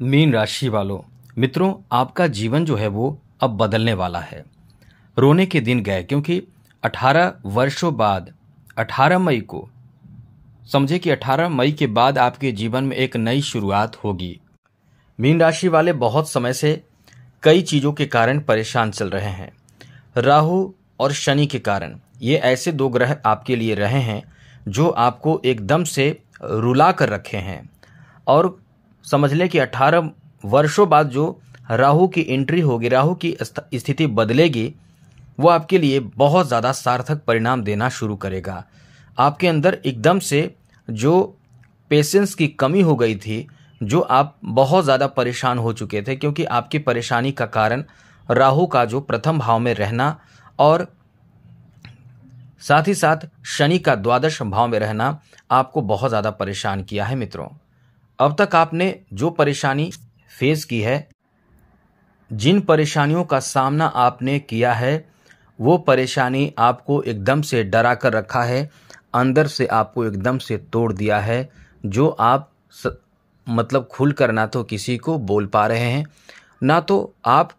Mean राशि वालों, मित्रों, आपका जीवन जो है वो अब बदलने वाला है। रोने के दिन गए, क्योंकि 18 वर्षों बाद 18 मई को समझे कि 18 मई के बाद आपके जीवन में एक नई शुरुआत होगी। मीन राशि वाले बहुत समय से कई चीजों के कारण परेशान चल रहे हैं। राहु और शनि के कारण ये ऐसे दो ग्रह आपके लिए रहे हैं जो आपको एकदम से रुला कर रखे हैं। और समझ लें कि 18 वर्षों बाद जो राहु की एंट्री होगी, राहु की स्थिति बदलेगी, वो आपके लिए बहुत ज़्यादा सार्थक परिणाम देना शुरू करेगा। आपके अंदर एकदम से जो पेशेंस की कमी हो गई थी, जो आप बहुत ज़्यादा परेशान हो चुके थे, क्योंकि आपकी परेशानी का कारण राहु का जो प्रथम भाव में रहना और साथ ही साथ शनि का द्वादश भाव में रहना आपको बहुत ज़्यादा परेशान किया है। मित्रों, अब तक आपने जो परेशानी फेस की है, जिन परेशानियों का सामना आपने किया है, वो परेशानी आपको एकदम से डरा कर रखा है, अंदर से आपको एकदम से तोड़ दिया है। जो आप मतलब खुलकर ना तो किसी को बोल पा रहे हैं, ना तो आप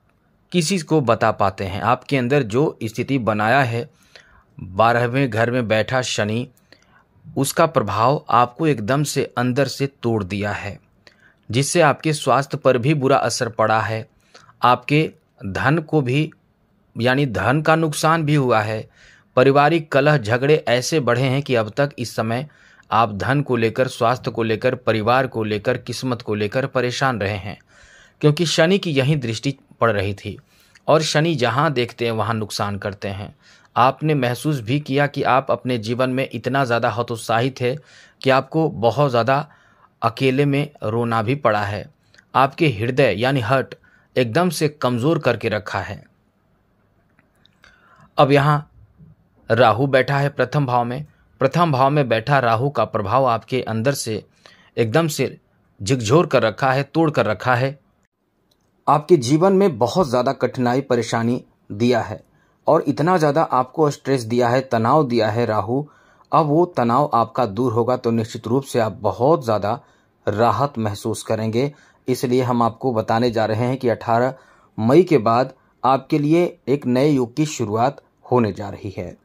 किसी को बता पाते हैं। आपके अंदर जो स्थिति बनाया है 12वें घर में बैठा शनि, उसका प्रभाव आपको एकदम से अंदर से तोड़ दिया है, जिससे आपके स्वास्थ्य पर भी बुरा असर पड़ा है। आपके धन को भी, यानी धन का नुकसान भी हुआ है। पारिवारिक कलह झगड़े ऐसे बढ़े हैं कि अब तक इस समय आप धन को लेकर, स्वास्थ्य को लेकर, परिवार को लेकर, किस्मत को लेकर परेशान रहे हैं, क्योंकि शनि की यही दृष्टि पड़ रही थी। और शनि जहां देखते हैं वहां नुकसान करते हैं। आपने महसूस भी किया कि आप अपने जीवन में इतना ज़्यादा हतोत्साहित थे कि आपको बहुत ज़्यादा अकेले में रोना भी पड़ा है। आपके हृदय यानी हार्ट एकदम से कमज़ोर करके रखा है। अब यहाँ राहु बैठा है प्रथम भाव में। प्रथम भाव में बैठा राहु का प्रभाव आपके अंदर से एकदम से झकझोर कर रखा है, तोड़ कर रखा है। आपके जीवन में बहुत ज़्यादा कठिनाई, परेशानी दिया है और इतना ज़्यादा आपको स्ट्रेस दिया है, तनाव दिया है राहु। अब वो तनाव आपका दूर होगा तो निश्चित रूप से आप बहुत ज़्यादा राहत महसूस करेंगे। इसलिए हम आपको बताने जा रहे हैं कि 18 मई के बाद आपके लिए एक नए युग की शुरुआत होने जा रही है।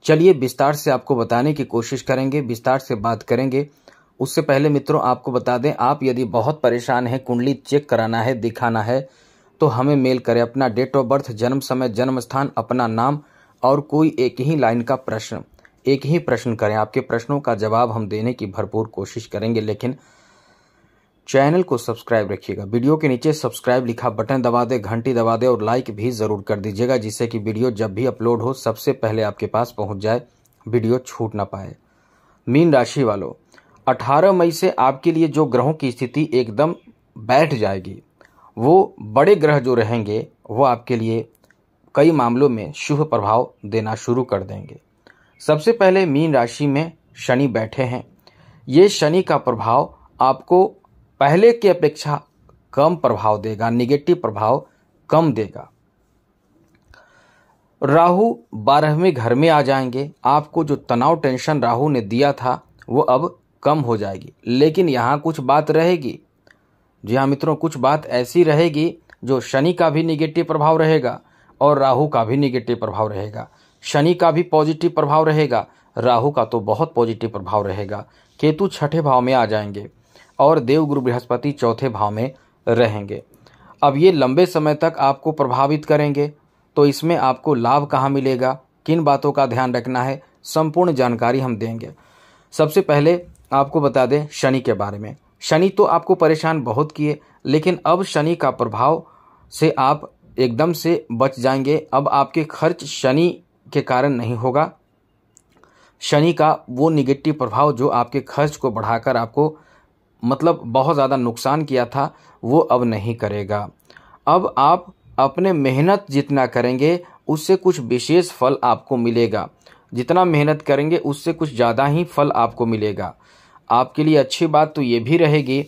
चलिए विस्तार से आपको बताने की कोशिश करेंगे, विस्तार से बात करेंगे। उससे पहले मित्रों आपको बता दें, आप यदि बहुत परेशान हैं, कुंडली चेक कराना है, दिखाना है, तो हमें मेल करें। अपना डेट ऑफ बर्थ, जन्म समय, जन्म स्थान, अपना नाम और कोई एक ही लाइन का प्रश्न, एक ही प्रश्न करें। आपके प्रश्नों का जवाब हम देने की भरपूर कोशिश करेंगे, लेकिन चैनल को सब्सक्राइब रखिएगा। वीडियो के नीचे सब्सक्राइब लिखा बटन दबा दे, घंटी दबा दे और लाइक भी जरूर कर दीजिएगा, जिससे कि वीडियो जब भी अपलोड हो सबसे पहले आपके पास पहुंच जाए, वीडियो छूट ना पाए। मीन राशि वालों, 18 मई से आपके लिए जो ग्रहों की स्थिति एकदम बैठ जाएगी, वो बड़े ग्रह जो रहेंगे वो आपके लिए कई मामलों में शुभ प्रभाव देना शुरू कर देंगे। सबसे पहले मीन राशि में शनि बैठे हैं। ये शनि का प्रभाव आपको पहले की अपेक्षा कम प्रभाव देगा, निगेटिव प्रभाव कम देगा। राहु 12वें घर में आ जाएंगे। आपको जो तनाव, टेंशन राहु ने दिया था वो अब कम हो जाएगी, लेकिन यहाँ कुछ बात रहेगी। जी हाँ मित्रों, कुछ बात ऐसी रहेगी जो शनि का भी निगेटिव प्रभाव रहेगा और राहु का भी निगेटिव प्रभाव रहेगा। शनि का भी पॉजिटिव प्रभाव रहेगा, राहु का तो बहुत पॉजिटिव प्रभाव रहेगा। केतु 6ठे भाव में आ जाएंगे और देवगुरु बृहस्पति 4थे भाव में रहेंगे। अब ये लंबे समय तक आपको प्रभावित करेंगे, तो इसमें आपको लाभ कहाँ मिलेगा, किन बातों का ध्यान रखना है, संपूर्ण जानकारी हम देंगे। सबसे पहले आपको बता दें शनि के बारे में। शनि तो आपको परेशान बहुत किए, लेकिन अब शनि का प्रभाव से आप एकदम से बच जाएंगे। अब आपके खर्च शनि के कारण नहीं होगा। शनि का वो निगेटिव प्रभाव जो आपके खर्च को बढ़ाकर आपको मतलब बहुत ज़्यादा नुकसान किया था, वो अब नहीं करेगा। अब आप अपने मेहनत जितना करेंगे उससे कुछ विशेष फल आपको मिलेगा। जितना मेहनत करेंगे उससे कुछ ज़्यादा ही फल आपको मिलेगा। आपके लिए अच्छी बात तो ये भी रहेगी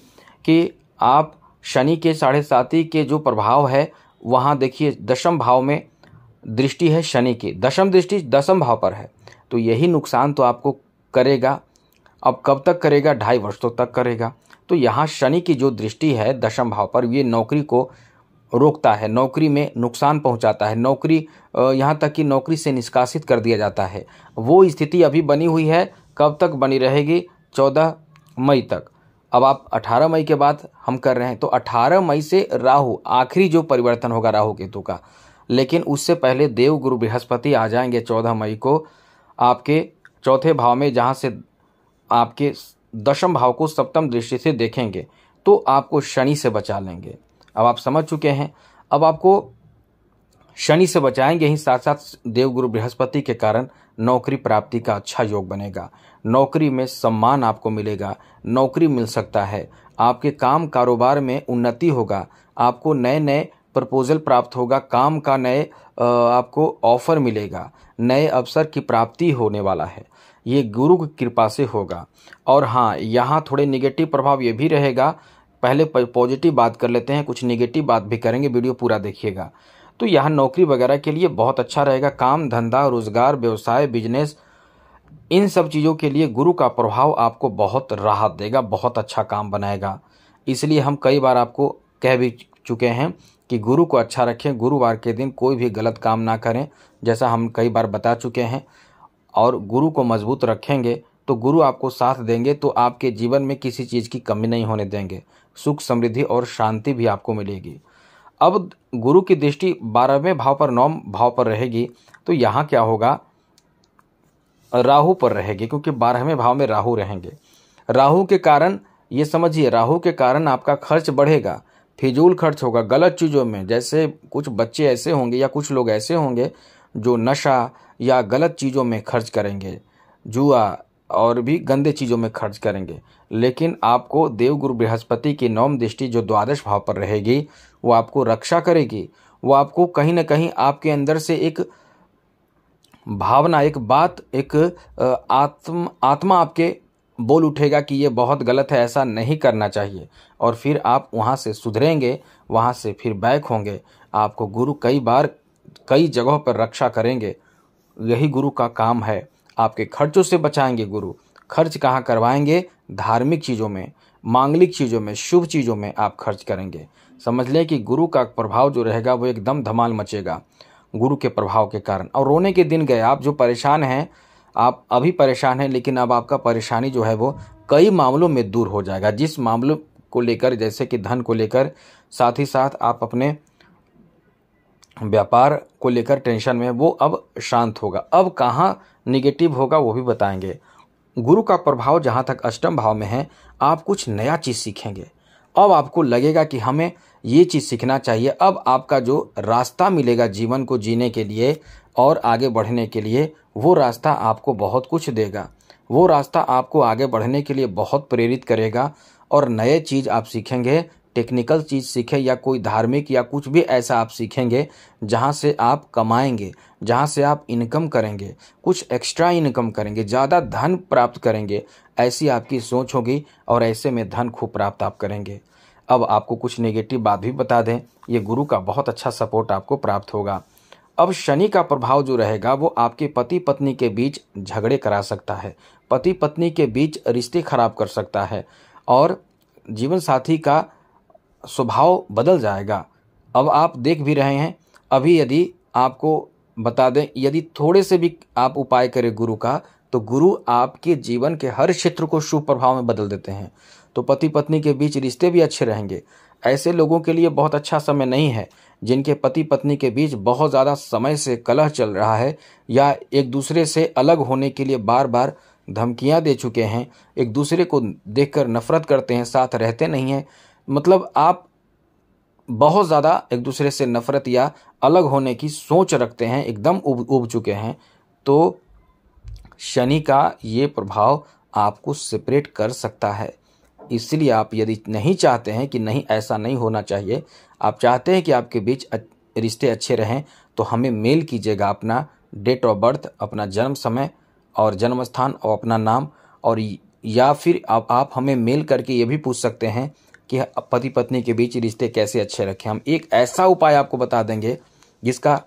कि आप शनि के 7.5 के जो प्रभाव है, वहाँ देखिए दशम भाव में दृष्टि है शनि की, दशम दृष्टि दशम भाव पर है, तो यही नुकसान तो आपको करेगा। अब कब तक करेगा? 2.5 वर्षों तक करेगा। तो यहाँ शनि की जो दृष्टि है दशम भाव पर, ये नौकरी को रोकता है, नौकरी में नुकसान पहुंचाता है, नौकरी यहाँ तक कि नौकरी से निष्कासित कर दिया जाता है। वो स्थिति अभी बनी हुई है, कब तक बनी रहेगी? 14 मई तक। अब आप 18 मई के बाद हम कर रहे हैं, तो 18 मई से राहु, आखिरी जो परिवर्तन होगा राहु केतु का, लेकिन उससे पहले देव गुरु बृहस्पति आ जाएंगे 14 मई को आपके चौथे भाव में, जहाँ से आपके दशम भाव को सप्तम दृष्टि से देखेंगे, तो आपको शनि से बचा लेंगे। अब आप समझ चुके हैं। अब आपको शनि से बचाएंगे ही, साथ साथ देवगुरु बृहस्पति के कारण नौकरी प्राप्ति का अच्छा योग बनेगा, नौकरी में सम्मान आपको मिलेगा, नौकरी मिल सकता है, आपके काम कारोबार में उन्नति होगा, आपको नए नए प्रपोजल प्राप्त होगा, काम का नए आपको ऑफर मिलेगा, नए अवसर की प्राप्ति होने वाला है, ये गुरु की कृपा से होगा। और हाँ, यहाँ थोड़े निगेटिव प्रभाव ये भी रहेगा, पहले पॉजिटिव बात कर लेते हैं, कुछ निगेटिव बात भी करेंगे, वीडियो पूरा देखिएगा। तो यहाँ नौकरी वगैरह के लिए बहुत अच्छा रहेगा, काम धंधा रोजगार व्यवसाय बिजनेस, इन सब चीज़ों के लिए गुरु का प्रभाव आपको बहुत राहत देगा, बहुत अच्छा काम बनाएगा। इसलिए हम कई बार आपको कह भी चुके हैं कि गुरु को अच्छा रखें, गुरुवार के दिन कोई भी गलत काम ना करें, जैसा हम कई बार बता चुके हैं। और गुरु को मजबूत रखेंगे तो गुरु आपको साथ देंगे, तो आपके जीवन में किसी चीज़ की कमी नहीं होने देंगे, सुख समृद्धि और शांति भी आपको मिलेगी। अब गुरु की दृष्टि 12वें भाव पर 9 भाव पर रहेगी, तो यहाँ क्या होगा? राहु पर रहेगी, क्योंकि 12वें भाव में राहु रहेंगे। राहु के कारण ये समझिए, राहु के कारण आपका खर्च बढ़ेगा, फिजूल खर्च होगा गलत चीज़ों में। जैसे कुछ बच्चे ऐसे होंगे या कुछ लोग ऐसे होंगे जो नशा या गलत चीज़ों में खर्च करेंगे, जुआ और भी गंदे चीज़ों में खर्च करेंगे। लेकिन आपको देवगुरु बृहस्पति की 9वीं दृष्टि जो द्वादश भाव पर रहेगी, वो आपको रक्षा करेगी, वो आपको कहीं ना कहीं आपके अंदर से एक भावना, एक बात, एक आत्मा आपके बोल उठेगा कि ये बहुत गलत है, ऐसा नहीं करना चाहिए। और फिर आप वहाँ से सुधरेंगे, वहाँ से फिर बैक होंगे। आपको गुरु कई बार कई जगहों पर रक्षा करेंगे, यही गुरु का काम है। आपके खर्चों से बचाएंगे गुरु। खर्च कहाँ करवाएंगे? धार्मिक चीज़ों में, मांगलिक चीज़ों में, शुभ चीज़ों में आप खर्च करेंगे। समझ लें कि गुरु का प्रभाव जो रहेगा वो एकदम धमाल मचेगा गुरु के प्रभाव के कारण। और रोने के दिन गए, आप जो परेशान हैं, आप अभी परेशान हैं, लेकिन अब आपका परेशानी जो है वो कई मामलों में दूर हो जाएगा। जिस मामलों को लेकर, जैसे कि धन को लेकर, साथ ही साथ आप अपने व्यापार को लेकर टेंशन में, वो अब शांत होगा। अब कहाँ निगेटिव होगा वो भी बताएंगे। गुरु का प्रभाव जहाँ तक अष्टम भाव में है, आप कुछ नया चीज़ सीखेंगे। अब आपको लगेगा कि हमें ये चीज़ सीखना चाहिए। अब आपका जो रास्ता मिलेगा जीवन को जीने के लिए और आगे बढ़ने के लिए, वो रास्ता आपको बहुत कुछ देगा, वो रास्ता आपको आगे बढ़ने के लिए बहुत प्रेरित करेगा। और नए चीज़ आप सीखेंगे, टेक्निकल चीज़ सीखें या कोई धार्मिक या कुछ भी ऐसा आप सीखेंगे जहाँ से आप कमाएंगे, जहाँ से आप इनकम करेंगे, कुछ एक्स्ट्रा इनकम करेंगे, ज़्यादा धन प्राप्त करेंगे, ऐसी आपकी सोच होगी और ऐसे में धन खूब प्राप्त आप करेंगे। अब आपको कुछ नेगेटिव बात भी बता दें, ये गुरु का बहुत अच्छा सपोर्ट आपको प्राप्त होगा। अब शनि का प्रभाव जो रहेगा वो आपके पति पत्नी के बीच झगड़े करा सकता है, पति पत्नी के बीच रिश्ते खराब कर सकता है और जीवन साथी का स्वभाव बदल जाएगा। अब आप देख भी रहे हैं, अभी यदि आपको बता दें, यदि थोड़े से भी आप उपाय करें गुरु का, तो गुरु आपके जीवन के हर क्षेत्र को शुभ प्रभाव में बदल देते हैं। तो पति पत्नी के बीच रिश्ते भी अच्छे रहेंगे। ऐसे लोगों के लिए बहुत अच्छा समय नहीं है जिनके पति पत्नी के बीच बहुत ज़्यादा समय से कलह चल रहा है या एक दूसरे से अलग होने के लिए बार बार धमकियां दे चुके हैं, एक दूसरे को देखकर नफरत करते हैं, साथ रहते नहीं हैं। मतलब आप बहुत ज़्यादा एक दूसरे से नफरत या अलग होने की सोच रखते हैं, एकदम उब चुके हैं। तो शनि का ये प्रभाव आपको सेपरेट कर सकता है। इसलिए आप यदि नहीं चाहते हैं कि नहीं ऐसा नहीं होना चाहिए, आप चाहते हैं कि आपके बीच रिश्ते अच्छे रहें, तो हमें मेल कीजिएगा अपना डेट ऑफ बर्थ, अपना जन्म समय और जन्म स्थान और अपना नाम। और या फिर आप हमें मेल करके ये भी पूछ सकते हैं कि पति पत्नी के बीच रिश्ते कैसे अच्छे रखें। हम एक ऐसा उपाय आपको बता देंगे जिसका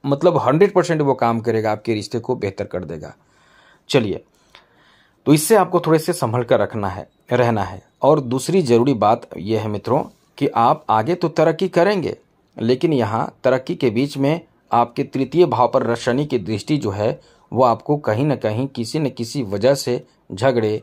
मतलब 100% वो काम करेगा, आपके रिश्ते को बेहतर कर देगा। चलिए, तो इससे आपको थोड़े से संभल कर रहना है। और दूसरी ज़रूरी बात यह है मित्रों कि आप आगे तो तरक्की करेंगे, लेकिन यहाँ तरक्की के बीच में आपके तृतीय भाव पर शनि की दृष्टि जो है वो आपको कहीं न कहीं किसी न किसी वजह से झगड़े,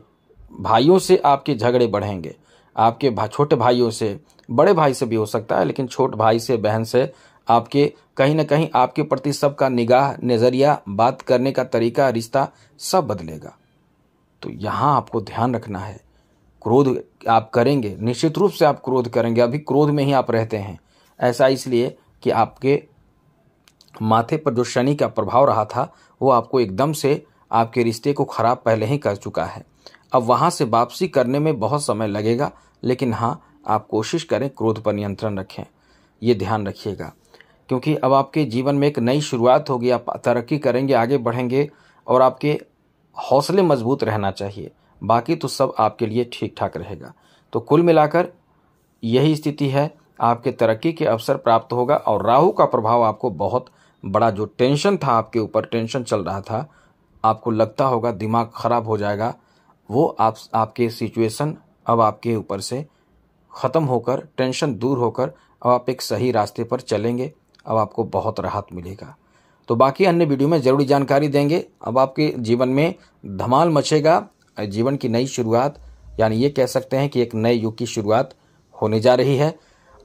भाइयों से आपके झगड़े बढ़ेंगे। आपके छोटे भाइयों से, बड़े भाई से भी हो सकता है, लेकिन छोटे भाई से, बहन से आपके कहीं न कहीं आपके प्रति सबका निगाह, नज़रिया, बात करने का तरीका, रिश्ता सब बदलेगा। तो यहाँ आपको ध्यान रखना है। क्रोध आप करेंगे, निश्चित रूप से आप क्रोध करेंगे, अभी क्रोध में ही आप रहते हैं। ऐसा इसलिए कि आपके माथे पर जो शनि का प्रभाव रहा था वो आपको एकदम से आपके रिश्ते को खराब पहले ही कर चुका है। अब वहाँ से वापसी करने में बहुत समय लगेगा, लेकिन हाँ, आप कोशिश करें क्रोध पर नियंत्रण रखें, ये ध्यान रखिएगा। क्योंकि अब आपके जीवन में एक नई शुरुआत होगी, आप तरक्की करेंगे, आगे बढ़ेंगे और आपके हौसले मजबूत रहना चाहिए। बाकी तो सब आपके लिए ठीक ठाक रहेगा। तो कुल मिलाकर यही स्थिति है, आपके तरक्की के अवसर प्राप्त होगा और राहु का प्रभाव आपको बहुत बड़ा, जो टेंशन था आपके ऊपर, टेंशन चल रहा था, आपको लगता होगा दिमाग खराब हो जाएगा, वो आपके सिचुएशन अब आपके ऊपर से ख़त्म होकर, टेंशन दूर होकर अब आप एक सही रास्ते पर चलेंगे। अब आपको बहुत राहत मिलेगा। तो बाकी अन्य वीडियो में ज़रूरी जानकारी देंगे। अब आपके जीवन में धमाल मचेगा, जीवन की नई शुरुआत, यानी ये कह सकते हैं कि एक नए युग की शुरुआत होने जा रही है।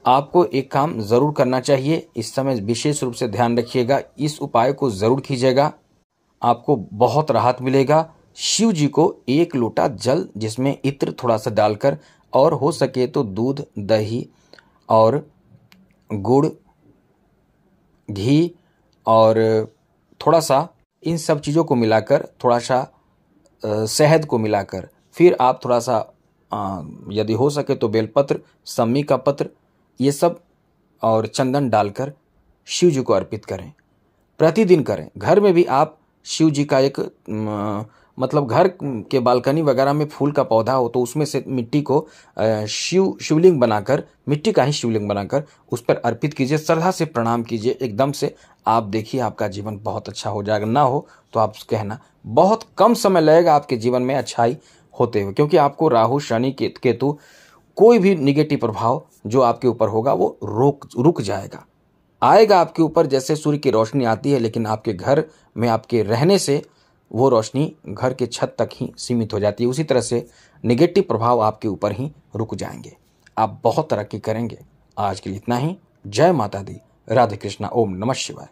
आपको एक काम ज़रूर करना चाहिए, इस समय विशेष रूप से ध्यान रखिएगा, इस उपाय को ज़रूर कीजिएगा, आपको बहुत राहत मिलेगा। शिव जी को 1 लोटा जल जिसमें इत्र थोड़ा सा डालकर और हो सके तो दूध, दही और गुड़, घी और थोड़ा सा इन सब चीज़ों को मिलाकर, थोड़ा सा शहद को मिलाकर, फिर आप थोड़ा सा यदि हो सके तो बेलपत्र, सम्मी का पत्र, ये सब और चंदन डालकर शिव जी को अर्पित करें। प्रतिदिन करें। घर में भी आप शिव जी का एक मतलब घर के बालकनी वगैरह में फूल का पौधा हो तो उसमें से मिट्टी को शिवलिंग बनाकर, मिट्टी का ही शिवलिंग बनाकर उस पर अर्पित कीजिए, श्रद्धा से प्रणाम कीजिए। एकदम से आप देखिए आपका जीवन बहुत अच्छा हो जाएगा। ना हो तो आप कहना, बहुत कम समय लगेगा आपके जीवन में अच्छाई होते हुए, क्योंकि आपको राहु, शनि, केतु, कोई भी निगेटिव प्रभाव जो आपके ऊपर होगा वो रुक जाएगा। आएगा आपके ऊपर जैसे सूर्य की रोशनी आती है, लेकिन आपके घर में आपके रहने से वो रोशनी घर के छत तक ही सीमित हो जाती है। उसी तरह से निगेटिव प्रभाव आपके ऊपर ही रुक जाएंगे। आप बहुत तरक्की करेंगे। आज के लिए इतना ही। जय माता दी। राधे कृष्णा। ओम नमः शिवाय।